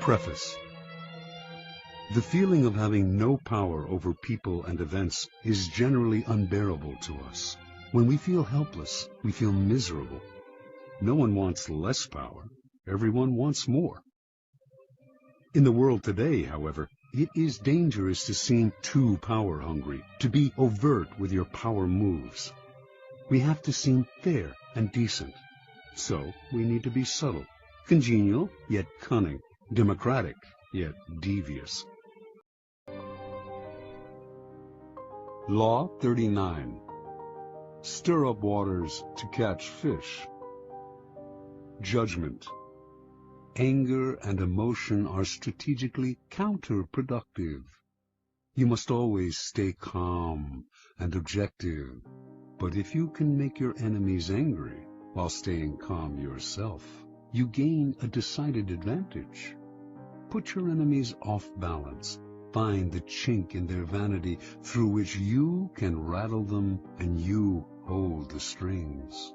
Preface. The feeling of having no power over people and events is generally unbearable to us. When we feel helpless, we feel miserable. No one wants less power. Everyone wants more. In the world today, however, it is dangerous to seem too power-hungry, to be overt with your power moves. We have to seem fair and decent. So we need to be subtle, congenial yet cunning, democratic yet devious. Law 39. Stir up waters to catch fish. Judgment. Anger and emotion are strategically counterproductive. You must always stay calm and objective. But if you can make your enemies angry while staying calm yourself, you gain a decided advantage. Put your enemies off balance. Find the chink in their vanity through which you can rattle them and you hold the strings.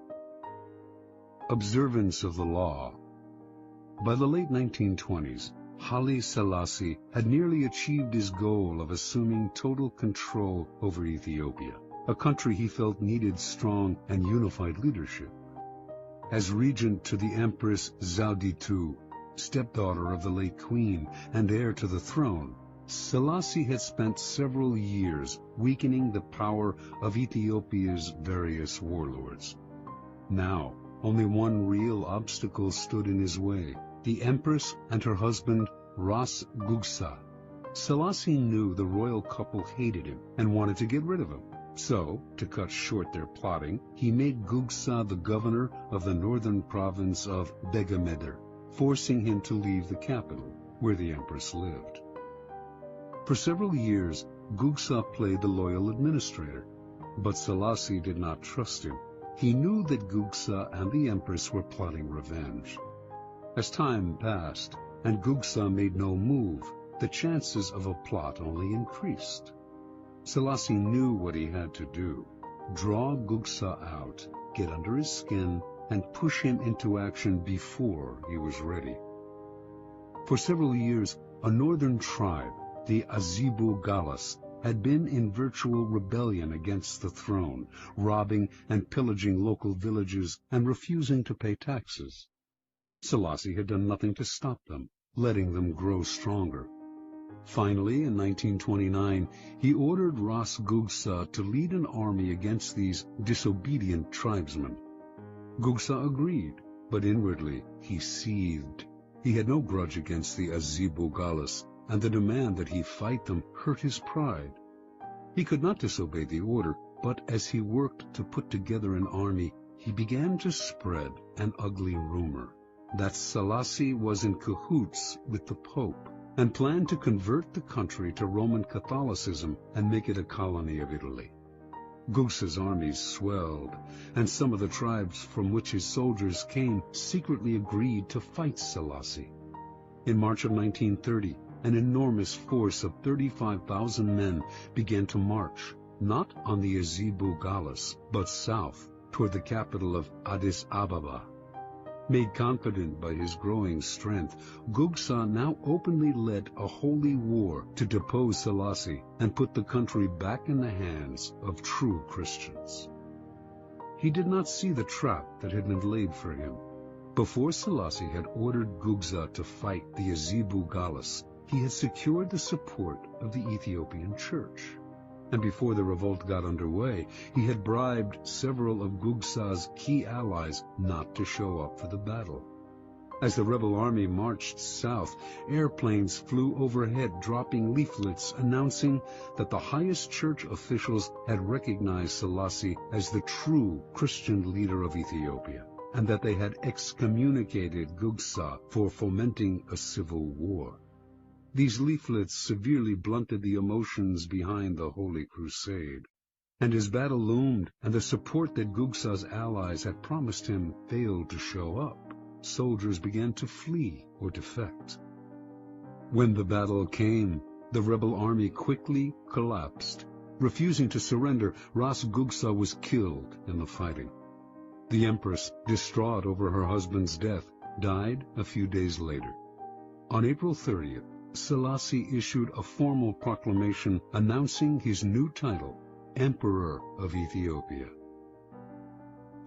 Observance of the law. By the late 1920s, Haile Selassie had nearly achieved his goal of assuming total control over Ethiopia, a country he felt needed strong and unified leadership. As regent to the Empress Zewditu, stepdaughter of the late queen and heir to the throne, Selassie had spent several years weakening the power of Ethiopia's various warlords. Now, only one real obstacle stood in his way: the Empress and her husband, Ras Gugsa. Selassie knew the royal couple hated him and wanted to get rid of him. So, to cut short their plotting, he made Gugsa the governor of the northern province of Begemeder, forcing him to leave the capital, where the Empress lived. For several years, Gugsa played the loyal administrator, but Selassie did not trust him. He knew that Gugsa and the Empress were plotting revenge. As time passed, and Gugsa made no move, the chances of a plot only increased. Selassie knew what he had to do: draw Gugsa out, get under his skin, and push him into action before he was ready. For several years, a northern tribe, the Azibu Galas, had been in virtual rebellion against the throne, robbing and pillaging local villages and refusing to pay taxes. Selassie had done nothing to stop them, letting them grow stronger. Finally, in 1929, he ordered Ras Gugsa to lead an army against these disobedient tribesmen. Gugsa agreed, but inwardly he seethed. He had no grudge against the Azibu Galas, and the demand that he fight them hurt his pride. He could not disobey the order, but as he worked to put together an army, he began to spread an ugly rumor that Selassie was in cahoots with the Pope and planned to convert the country to Roman Catholicism and make it a colony of Italy. Gugsa's armies swelled, and some of the tribes from which his soldiers came secretly agreed to fight Selassie. In March of 1930, an enormous force of 35,000 men began to march, not on the Azibu Galas, but south, toward the capital of Addis Ababa. Made confident by his growing strength, Gugsa now openly led a holy war to depose Selassie and put the country back in the hands of true Christians. He did not see the trap that had been laid for him. Before Selassie had ordered Gugsa to fight the Azibu Galas, he had secured the support of the Ethiopian Church. And before the revolt got underway, he had bribed several of Gugsa's key allies not to show up for the battle. As the rebel army marched south, airplanes flew overhead, dropping leaflets announcing that the highest church officials had recognized Selassie as the true Christian leader of Ethiopia, and that they had excommunicated Gugsa for fomenting a civil war. These leaflets severely blunted the emotions behind the Holy Crusade. And as battle loomed, and the support that Gugsa's allies had promised him failed to show up, soldiers began to flee or defect. When the battle came, the rebel army quickly collapsed. Refusing to surrender, Ras Gugsa was killed in the fighting. The Empress, distraught over her husband's death, died a few days later. On April 30th, Selassie issued a formal proclamation announcing his new title, Emperor of Ethiopia.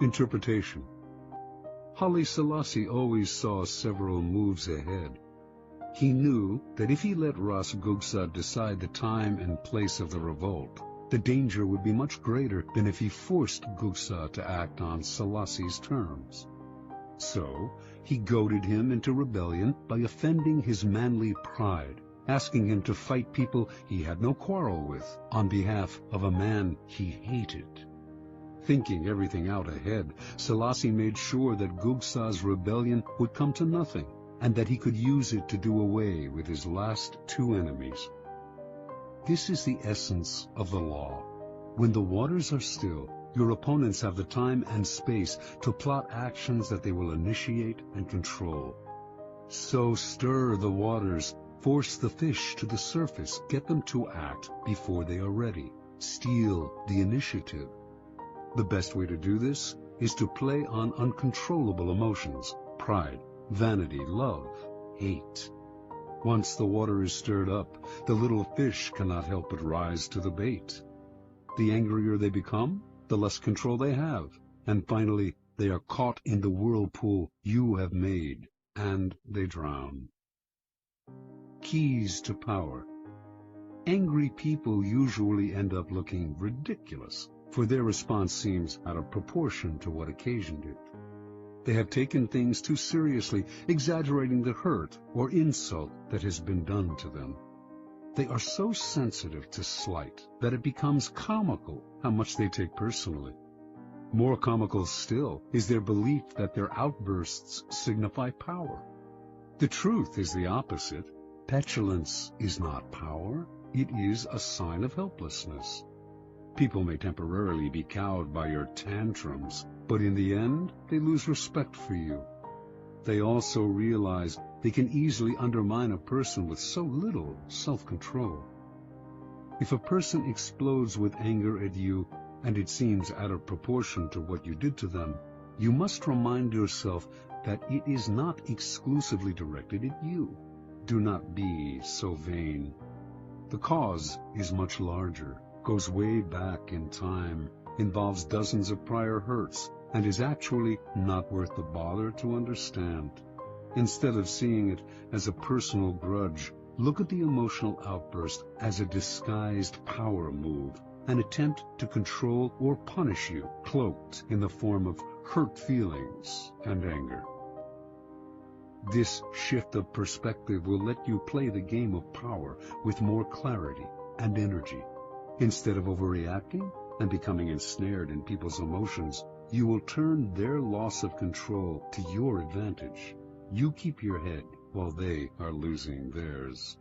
Interpretation. Haile Selassie always saw several moves ahead. He knew that if he let Ras Gugsa decide the time and place of the revolt, the danger would be much greater than if he forced Gugsa to act on Selassie's terms. So, he goaded him into rebellion by offending his manly pride, asking him to fight people he had no quarrel with on behalf of a man he hated. Thinking everything out ahead, Selassie made sure that Gugsa's rebellion would come to nothing, and that he could use it to do away with his last two enemies. This is the essence of the law. When the waters are still, your opponents have the time and space to plot actions that they will initiate and control. So stir the waters, force the fish to the surface, get them to act before they are ready. Steal the initiative. The best way to do this is to play on uncontrollable emotions: pride, vanity, love, hate. Once the water is stirred up, the little fish cannot help but rise to the bait. The angrier they become, the less control they have, and finally they are caught in the whirlpool you have made, and they drown. Keys to power. Angry people usually end up looking ridiculous, for their response seems out of proportion to what occasioned it. They have taken things too seriously, exaggerating the hurt or insult that has been done to them. They are so sensitive to slight that it becomes comical how much they take personally. More comical still is their belief that their outbursts signify power. The truth is the opposite. Petulance is not power. It is a sign of helplessness. People may temporarily be cowed by your tantrums, but in the end, they lose respect for you. They also realize they can easily undermine a person with so little self-control. If a person explodes with anger at you, and it seems out of proportion to what you did to them, you must remind yourself that it is not exclusively directed at you. Do not be so vain. The cause is much larger, goes way back in time, involves dozens of prior hurts, and is actually not worth the bother to understand. Instead of seeing it as a personal grudge, look at the emotional outburst as a disguised power move, an attempt to control or punish you, cloaked in the form of hurt feelings and anger. This shift of perspective will let you play the game of power with more clarity and energy. Instead of overreacting and becoming ensnared in people's emotions, you will turn their loss of control to your advantage. You keep your head while they are losing theirs.